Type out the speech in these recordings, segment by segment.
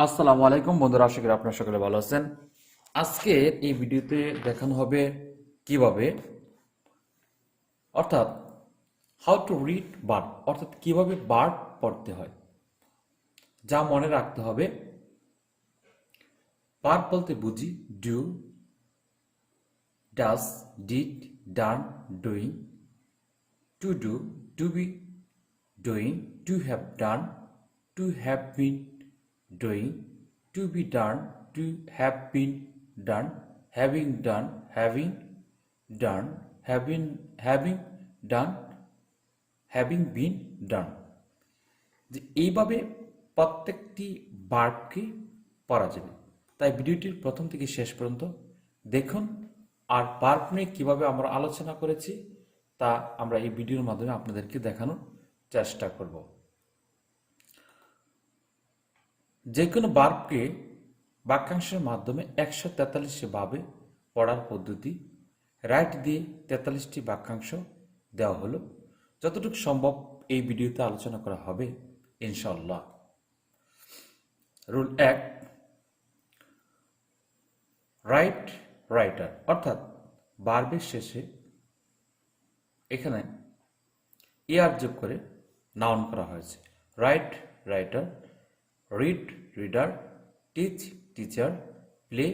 আসসালামু আলাইকুম বন্ধুরা, আশা করি আপনারা সকলে ভালো আছেন। আজকে এই ভিডিওতে দেখানো হবে কিভাবে, অর্থাৎ হাউ টু রিড বার্ড, অর্থাৎ কিভাবে বার্ড পড়তে হয়। যা মনে রাখতে হবে, বার্ড বলতে বুঝি do, does, did, done, doing, to do, to be doing, to have done, to have been doing, to be done, to have been done, having done, having done, having done, having been done. যে এইভাবে প্রত্যেকটি বার্বকে পড়া যাবে। তাই ভিডিওটির প্রথম থেকে শেষ পর্যন্ত দেখুন। আর বার্ব নিয়ে কীভাবে আমরা আলোচনা করেছি তা আমরা এই ভিডিওর মাধ্যমে আপনাদেরকে দেখানোর চেষ্টা করব। যে কোনো বার্বকে বাক্যাংশের মাধ্যমে 143 ভাবে পড়ার পদ্ধতি। রাইট দিয়ে 43টি বাক্যাংশ দেওয়া হলো। যতটুকু সম্ভব এই ভিডিওতে আলোচনা করা হবে ইনশাল্লাহ। রুল 1, রাইট রাইটার, অর্থাৎ বার্বের শেষে এখানে এআর যোগ করে নাউন করা হয়েছে। Right writer, read reader, teach teacher, play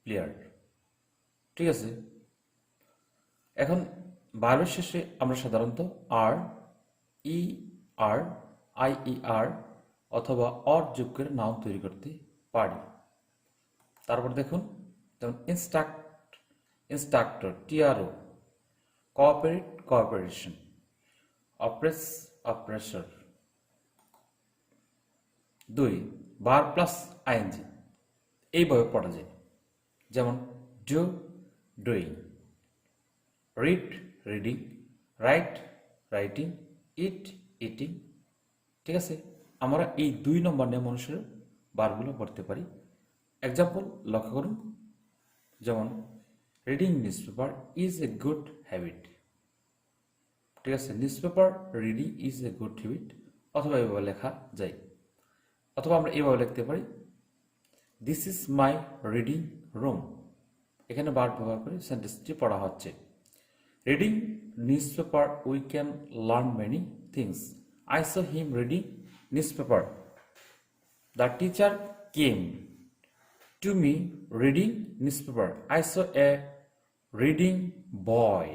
player. ঠিক আছে। এখন ভার্বের শেষে আমরা সাধারণত আর, ই আর, আই ই আর অথবা অর যোগ করে নাউন তৈরি করতে পারি। তারপর দেখুন, যেমন instructor, TRO, cooperate cooperation, oppress oppressor. 2, verb plus ING এইভাবে পড়া যায়। যেমন do doing, read reading, write writing, eat eating. ঠিক আছে। আমরা এই 2 নম্বর নিয়ম অনুসারে বারগুলো পড়তে পারি। এক্সাম্পল লক্ষ্য করুন। যেমন reading newspaper is a good habit. ঠিক আছে। Newspaper reading is a good habit, অথবা এভাবে লেখা যায়। অথবা আমরা এভাবে লিখতে পারি, this is my reading room. এখানে ভার্ব ব্যবহার করে সেন্টেন্সটি পড়া হচ্ছে। Reading newspaper we can learn many things. I saw him reading newspaper. The teacher came to me reading newspaper. I saw A reading boy.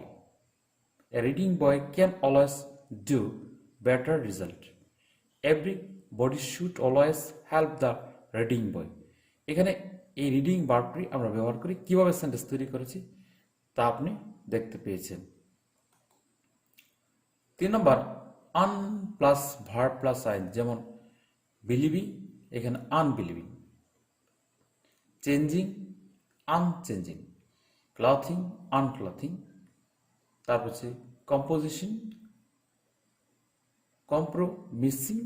A reading boy can always do better result. Everybody should always help the reading boy. এখানে এই reading ভার্বটি আমরা ব্যবহার করি কিভাবে sentence তৈরি করেছি তা আপনি দেখতে পেয়েছেন। 3 নম্বর, আন প্লাস ভার্ব প্লাস আইন। যেমন বিলিভিং, এখানে আনবিলিভিং। চেঞ্জিং, আনচেঞ্জিং। ক্লথিং, আনক্লথিং। তারপর হচ্ছে কম্পোজিশন, কম্প্রোমিসিং,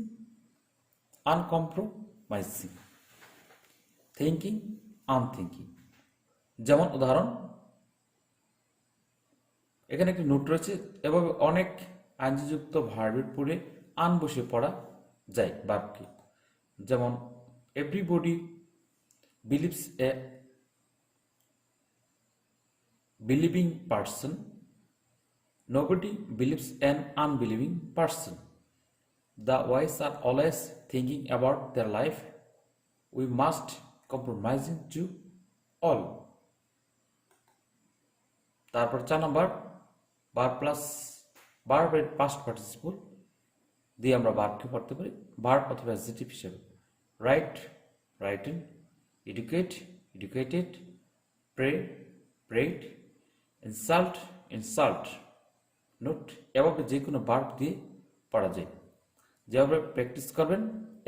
আনকম্প্রোমাইজিং। থিঙ্কিং, আনথিঙ্কিং। যেমন উদাহরণ, এখানে একটি নোট রয়েছে। এভাবে অনেক আইনযুক্ত ভার্বের পরে আন বসে পড়া যায় ভার্বকে। যেমন everybody believes a believing person, nobody believes an unbelieving person. The wise are always thinking about their life. We must compromising to all. তারপর 4 নম্বর, ভার্ব প্লাস ভার্বের পাস্ট পার্টিসিপল দিয়ে আমরা ভার্বকে পড়তে পারি ভার্ব অথবা অ্যাডজেক্টিভ হিসেবে। Write written, educate educated, pray prayed, insult insult. Note, এভাবে যে কোনো ভার্ব দিয়ে পড়া যায়। যেভাবে প্র্যাকটিস করবেন,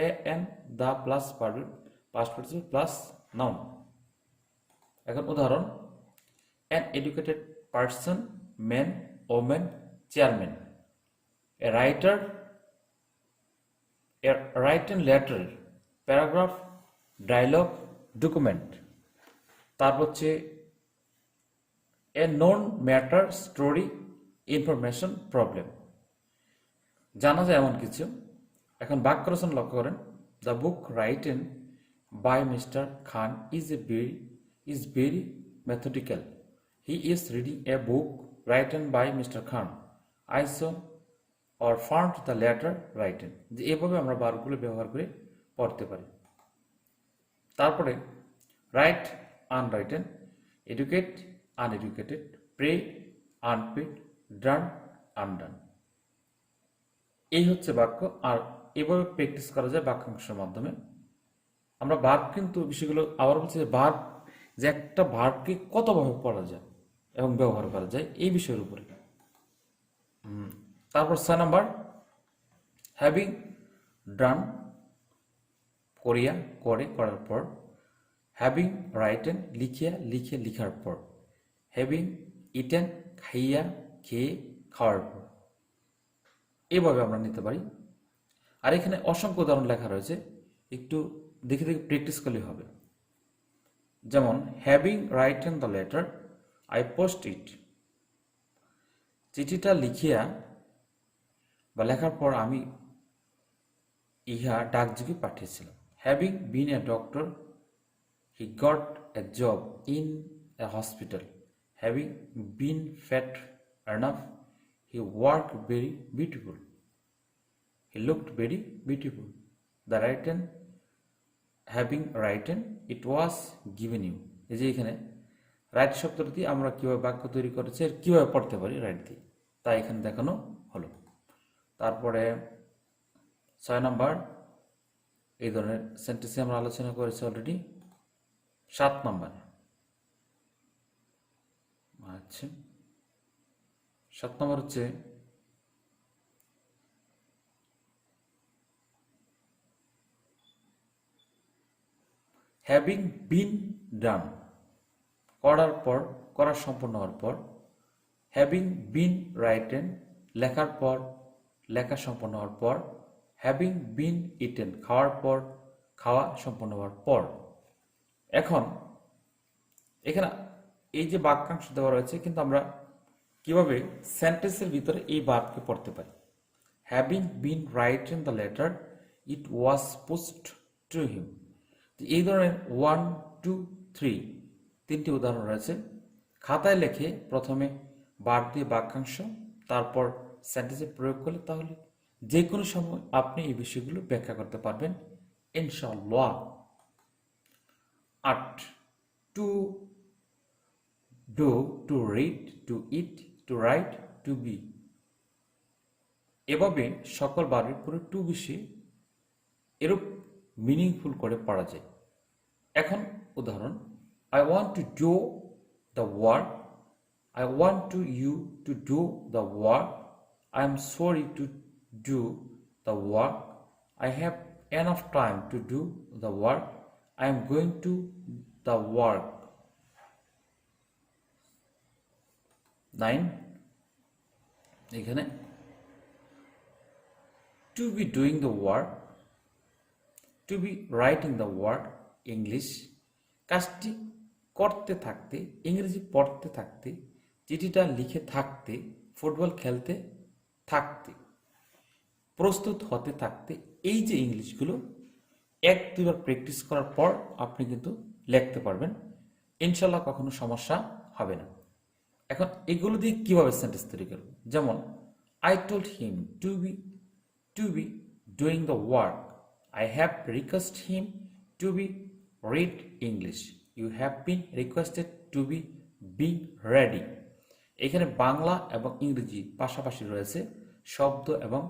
এ এন দা প্লাস ভার্বের পাস্ট পার্টিসিপল প্লাস নাউন। এখন উদাহরণ, an educated person, man, women, chairman. A writer, a written letter, paragraph, dialogue, document. তারপর হচ্ছে a known matter, story, information, problem. জানা যায় এমন কিছু। এখন বাক্য রচনা লক্ষ্য করেন। The book written by Mr. Khan is very methodical. He is reading a book written by Mr. Khan. I saw or found the letter written. যে এভাবে আমরা বারগুলো ব্যবহার করে পড়তে পারি। তারপরে write unwritten, educate uneducated, pray unpaid, done undone. এই হচ্ছে বাক্য। আর এভাবে প্র্যাকটিস করা যায় বাক্যাংশের মাধ্যমে। আমরা ভার্ব কিন্তু বিষয়গুলো আবার বলছি যে ভার্ব, যে একটা ভার্বকে কতভাবে পড়া যায় এবং ব্যবহার করা যায় এই বিষয়ের উপরে। তারপর 6 নাম্বার, হ্যাভিং ডান করিয়া করার পর, হ্যাভিং রাইটেন লিখে লিখার পর, হ্যাভিং ইটেন খেয়ে খাওয়ার পর। এভাবে আমরা নিতে পারি। আর এখানে অসংখ্য উদাহরণ লেখা রয়েছে, একটু দেখে দেখে প্র্যাকটিস করলে হবে। যেমন having written the letter I post it, চিঠিটা লিখিয়া বা লেখার পর আমি ইহা ডাকযোগে পাঠিয়েছিলাম। Having been a doctor he got a job in a hospital. Having been fat enough he work very beautiful. He looked very beautiful. The written having written it was given you. এই যে এখানে right শব্দটি দিয়ে আমরা কীভাবে বাক্য তৈরি করেছি আর কীভাবে পড়তে পারি রাইট দিয়ে, তাই এখানে দেখানো হলো। তারপরে 6 নাম্বার, এই ধরনের সেন্টেন্সে আমরা আলোচনা করেছি অলরেডি। 7 নাম্বার, আচ্ছা 7 নাম্বার হচ্ছে হ্যাভিং বিন ডান, করা সম্পন্ন হওয়ার পর। হ্যাভিং বিন রাইটেন, লেখার পর লেখা সম্পন্ন হওয়ার পর। হ্যাভিং বিন ইটেন, খাওয়ার পর খাওয়া সম্পন্ন হওয়ার পর। এখন এখানে এই যে বাক্যাংশ দেওয়া রয়েছে, কিন্তু আমরা কিভাবে সেন্টেন্সের ভিতরে এই ভার্বকে পড়তে পারি। Having been written the letter it was post to him. এই ধরনের 1, 2, 3 তিনটি উদাহরণ রয়েছে। খাতায় লেখে প্রথমে ভার্ব দিয়ে বাক্যাংশ, তারপর সেন্টেন্সে প্রয়োগ করলে তাহলে যে কোনো সময় আপনি এই বিষয়গুলো ব্যাখ্যা করতে পারবেন ইনশাআল্লাহ। 8, to do, to read, to eat, to write, to be. এভাবে সকল ভার্বের পুরো টু বেশি এরূপ মিনিংফুল করে পড়া যায়। এখন উদাহরণ, I want to do the work, I want to you to do the work, I am sorry to do the work, I have enough time to do the work, I am going to the work. 9, এখানে to be doing the work, to be writing the work English, কাজটি করতে থাকতে, ইংরেজি পড়তে থাকতে, চিঠিটা লিখে থাকতে, ফুটবল খেলতে থাকতে, প্রস্তুত হতে থাকতে। এই যে ইংলিশগুলো 1-2 বার প্র্যাকটিস করার পর আপনি কিন্তু লিখতে পারবেন ইনশাল্লাহ, কখনো সমস্যা হবে না। এখন এগুলো দিয়ে কিভাবে সেন্টেন্স তৈরি করব, যেমন I told him to be doing the work, I have requested him to be read English. You have been requested to be ready. এখানে বাংলা এবং ইংরেজি পাশাপাশি রয়েছে, শব্দ এবং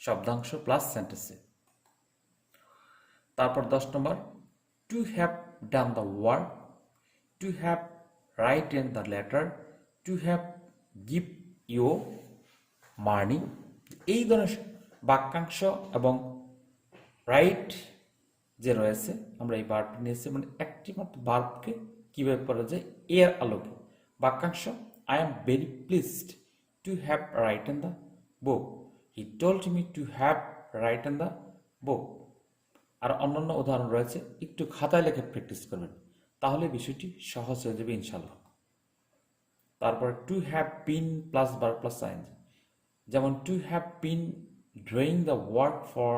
শব্দাংশ প্লাস সেন্টেন্সে। তারপর 10 number, to have done the work, to have written the letter, to have give you money. এই ধরনের বাক্যাংশ এবং রাইট যে রয়েছে, আমরা এই ভার্বটি নিয়েছি, মানে একটি মাত্র ভার্বকে কীভাবে পড়া যায় এর আলোকে। বাক্যাংশ, I am very pleased to have written the book, he told me to have written the book. আর অন্যান্য উদাহরণ রয়েছে, একটু খাতায় লেখে প্র্যাকটিস করবেন, তাহলে বিষয়টি সহজ হয়ে যাবে ইনশাল্লাহ। তারপর to have been plus verb plus ING, যেমন to have been doing the work for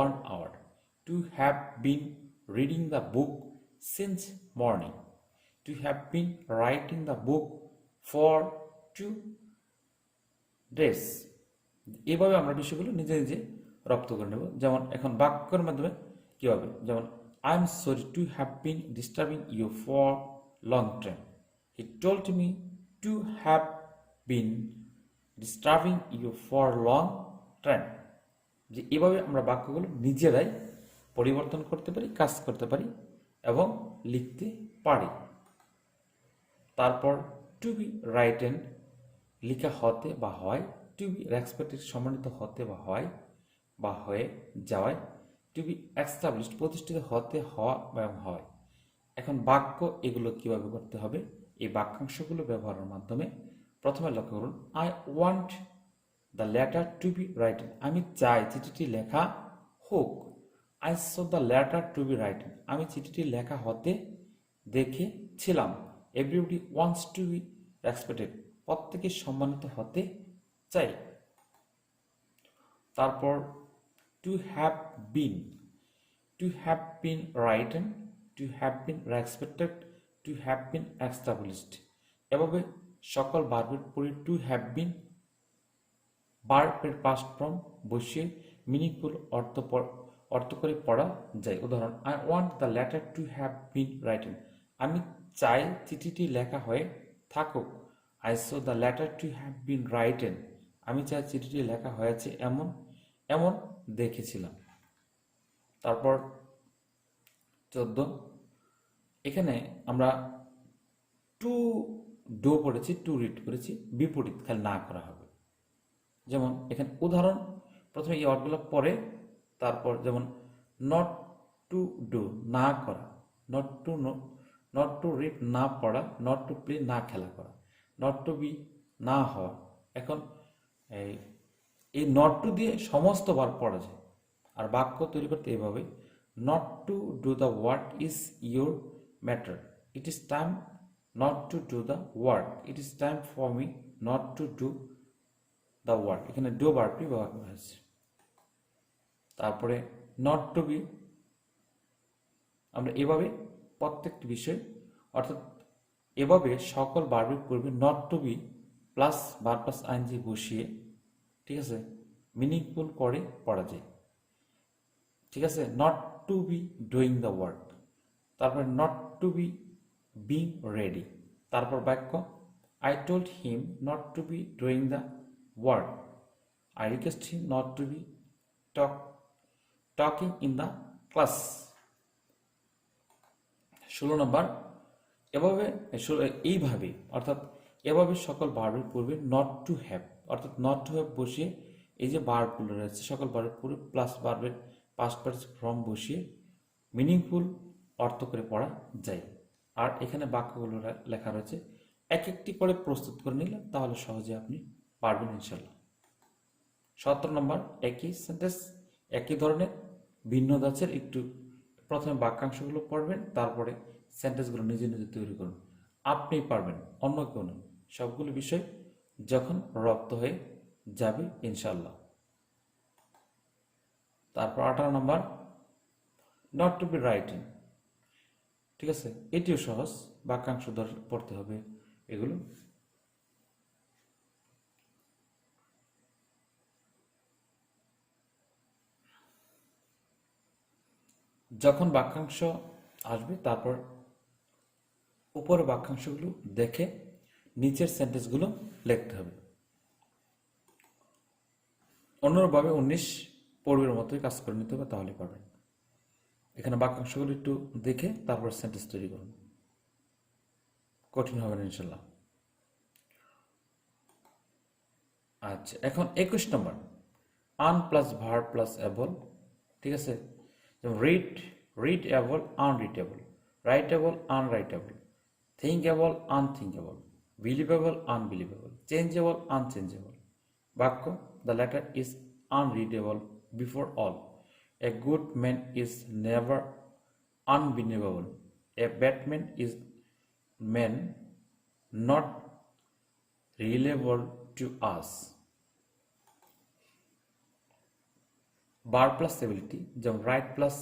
1 hour, to have been reading the book since morning. To have been writing the book for 2 days. এভাবে আমরা বিষয়গুলো নিজে নিজে রপ্ত করে নেব। যেমন এখন বাক্যের মাধ্যমে কি হবে, যেমন I am sorry to have been disturbing you for long time. He told me to have been disturbing you for long time. যে এভাবে আমরা বাক্যগুলো নিজেরাই পরিবর্তন করতে পারি, কাজ করতে পারি এবং লিখতে পারি। তারপর টু বি রাইটেন লেখা হতে বা হয়, টু বি রেসপেক্টেড সম্মানিত হতে বা হয় বা হয়ে যাওয়ায়, টু বি এস্টাবলিশড প্রতিষ্ঠিত হতে হওয়া এবং হয়। এখন বাক্য এগুলো কিভাবে করতে হবে, এই বাক্যাংশগুলো ব্যবহারের মাধ্যমে প্রথমে লক্ষ্য করুন, I want the letter two be written, আমি চাই চিঠিটি লেখা হোক। I so the letter two be written, আমি চিঠিটি লেখা হতে দেখেছিলাম। Everybody wants to B respected, প্রত্যেকে সম্মানিত হতে চাই। তারপর to have bin written, two have bin respected, two have bin established. এভাবে সকল ভার্বের পরে টু হ্যাভ বিন ভার্বের পাস্ট ফর্ম বসিয়ে মিনিংফুল অর্থ করে পড়া যায়। উদাহরণ, I want the letter to have bin written, আমি চাই চিঠিটি লেখা হয়ে থাকুক। I so the letter to have bin written, আমি চাই চিঠিটি লেখা হয়েছে এমন দেখেছিলাম। তারপর 14, এখানে আমরা টু ডু পড়েছি, টু রিড করেছি, বিপরীত খালি না করা হবে। যেমন এখানে উদাহরণ, প্রথমে এই ওয়ার্ডগুলো পরে, তারপর যেমন নট টু ডু না করা, নট টু রিড না পড়া, নট টু প্লে না খেলা করা, নট টু বি না হওয়া। এখন এই নট টু দিয়ে সমস্ত বার পড়া যায়। আর বাক্য তৈরি করতে এভাবে, not to do the work is your matter, it is time not to do the work, it is time for me not to do the work. এখানে ডু ভার্বটি ব্যবহার করা হয়েছে। তারপরে নট টু বি, আমরা এভাবে প্রত্যেকটি বিষয়, অর্থাৎ এভাবে সকল ভার্বের পূর্বে not to be plus verb plus ING বসিয়ে, ঠিক আছে, মিনিংফুল করে পড়া যায়। ঠিক আছে, not to be doing the work, তারপরে not to be being ready. তারপর বাক্য, I told him not to be doing the work, I request him not to be talking in the class. 16 number, এইভাবে অর্থাৎ এভাবে সকল ভার্বের পূর্বে not to have, অর্থাৎ নট টু হ্যাভ বসিয়ে এই যে ভার্বগুলো রয়েছে সকল ভার্বের পূর্বে প্লাস ভার্বের পাস্ট পার্টিসিপল ফর্ম বসিয়ে মিনিংফুল অর্থ করে পড়া যায়। আর এখানে বাক্যগুলো লেখা রয়েছে, এক একটি করে প্রস্তুত করে নিলে তাহলে সহজে আপনি পারবেন ইনশাল্লাহ। 17 নম্বর, একই সেন্টেন্স একই ধরনের ভিন্ন ধাঁচের, একটু প্রথমে বাক্যাংশগুলো পড়বেন, তারপরে সেন্টেন্সগুলো নিজে নিজে তৈরি করুন। আপনি পারবেন, অন্য কেউ নয়। সবগুলো বিষয় যখন রপ্ত হয়ে যাবে ইনশাল্লাহ। তারপর 18 নম্বর, নট টু বি রাইটিং। ঠিক আছে, এটিও সহজ, বাক্যাংশ ধরে পড়তে হবে এগুলো। যখন বাক্যাংশ আসবে তারপর উপরে বাক্যাংশগুলো দেখে নিচের সেন্টেন্সগুলো লিখতে হবে। অন্যভাবে 19 পূর্বের মতোই কাজ করে নিতে হবে, তাহলে পারবেন। এখানে বাক্যাংশগুলো একটু দেখে তারপর সেন্টেন্স তৈরি করুন, কঠিন হবে না ইনশাল্লাহ। আচ্ছা, এখন 21 number, un plus verb plus able. ঠিক আছে, যেমন readable unreadable, writable unwritable, thinkable unthinkable, believable unbelievable, changeable unchangeable. বাক্য, the letter is unreadable before all, a good man is never unbelievable, a bad man is man not reliable to us. Verb plus ability, যেমন write plus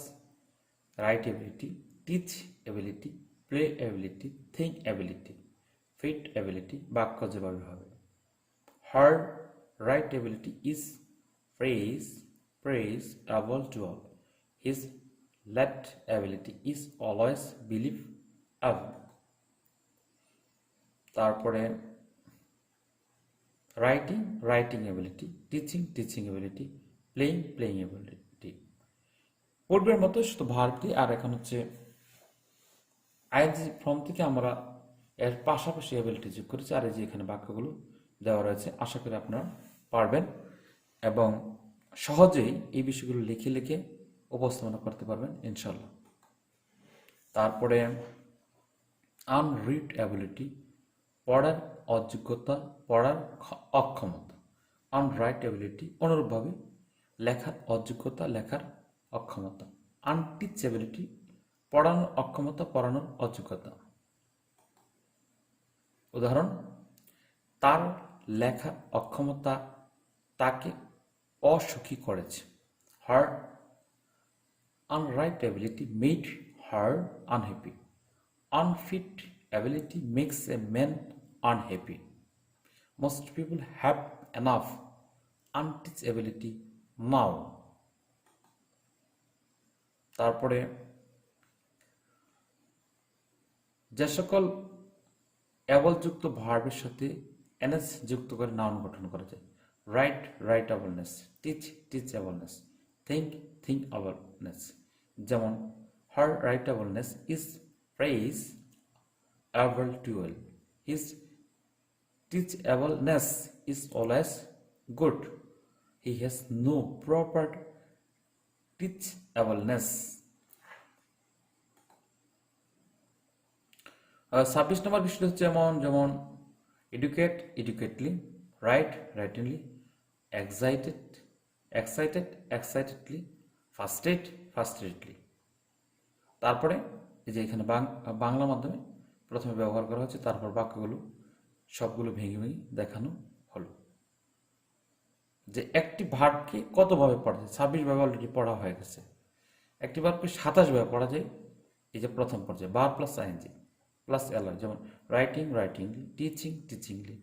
write ability, teach ability, play ability, think ability, fit ability বাক্য যেভাবে হবে। Her write ability is praise able to all. His left ability is always believe able. তারপরে writing ability, teaching ability, playing ability. পূর্বের মতো শুধু ভার্বটি, আর এখন হচ্ছে ING form থেকে আমরা এর পাশাপাশি এবিলিটি যোগ করেছি, আর এই যে এখানে বাক্যগুলো দেওয়া রয়েছে। আশা করি আপনারা পারবেন এবং সহজেই এই বিষয়গুলো লিখে লিখে উপস্থাপনা করতে পারবেন ইনশাল্লাহ। তারপরে আনরিড অ্যাবিলিটি, পড়ার অযোগ্যতা, পড়ার অক্ষমতা। আনরাইট অ্যাবিলিটি, অনুরূপভাবে লেখার অযোগ্যতা, লেখার অক্ষমতা। আনটিচ অ্যাবিলিটি, পড়ানোর অক্ষমতা, পড়ানোর অযোগ্যতা। উদাহরণ, তার লেখার অক্ষমতা তাকে অসুখী করেছে। Her unwrite ability made her unhappy. Unfit ability makes a man unhappy. Most people have enough unteachability now. তারপরে যে সকল অ্যাবল যুক্ত ভার্বের সাথে এনএস যুক্ত করে নাউন গঠন করা যায়। রাইটেবলনেস, টিচেবলনেস, থিঙ্কেবলনেস। যেমন her writableness is praise able to all. His teachableness is always good. He has no proper teachableness. 26 নম্বর বিষয় হচ্ছে যেমন educatedly, writingly, excitedly, frustratedly. তারপরে এই যে এখানে বাংলা মাধ্যমে প্রথমে ব্যবহার করা হচ্ছে, তারপর বাক্যগুলো সবগুলো ভেঙে দেখানো হলো। যে একটি ভার্বকে কতভাবে পড়া যায়, 26 ভাবে অলরেডি পড়া হয়ে গেছে। একটি ভার্বকে 27 ভাবে পড়া যায়। এই যে প্রথম পর্যায়ে verb plus ING plus LY, যেমন রাইটিংলি, টিচিংলি,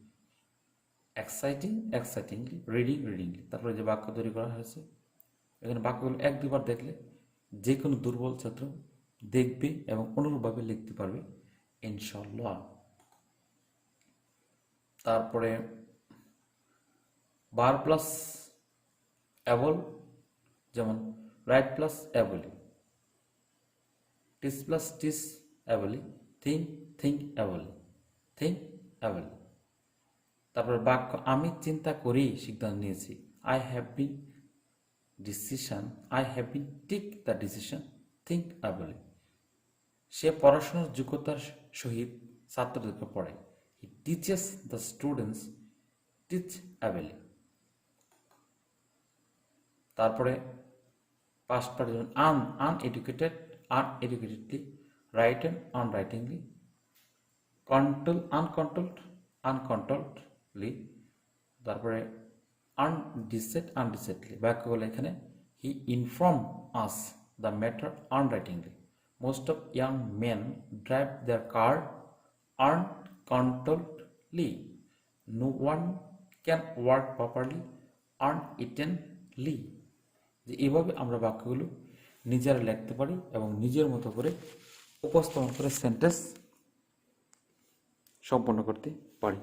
এক্সাইটিংলি, রিডিংলি। তারপরে যে বাক্য তৈরি করা হয়েছে, এখানে বাক্যগুলো 1-2 বার দেখলে যে কোনো দুর্বল ছাত্র দেখবে এবং অনুরূপভাবে লিখতে পারবে ইনশাল্লাহ। তারপরে বার প্লাস অ্যাবল, যেমন write plus ably, teach plus teach ably, think ably. তারপরে বাক্য আমি চিন্তা করি সিদ্ধান্ত নিয়েছি, I have been take the decision, think ably. সে পড়াশোনার যোগ্যতার সহিত ছাত্রদেরকে পড়ায়, he teaches the students teachably. তারপরে পাস্ট পার্টিসিপেন্ট আনএডুকেটেডলি, আনরাইটিংলি, আনকন্ট্রোলডলি। তারপরে আনডিসেডলি। বাক্যগুলো এখানে he inform us the matter unwritingly. Most of young men drive their car uncontrollably. No one can work properly uneatenly. যে এইভাবে আমরা বাক্যগুলো নিজেরা লিখতে পারি এবং নিজের মতো করে উপস্থাপন করে সেন্টেন্স সম্পন্ন করতে পারি।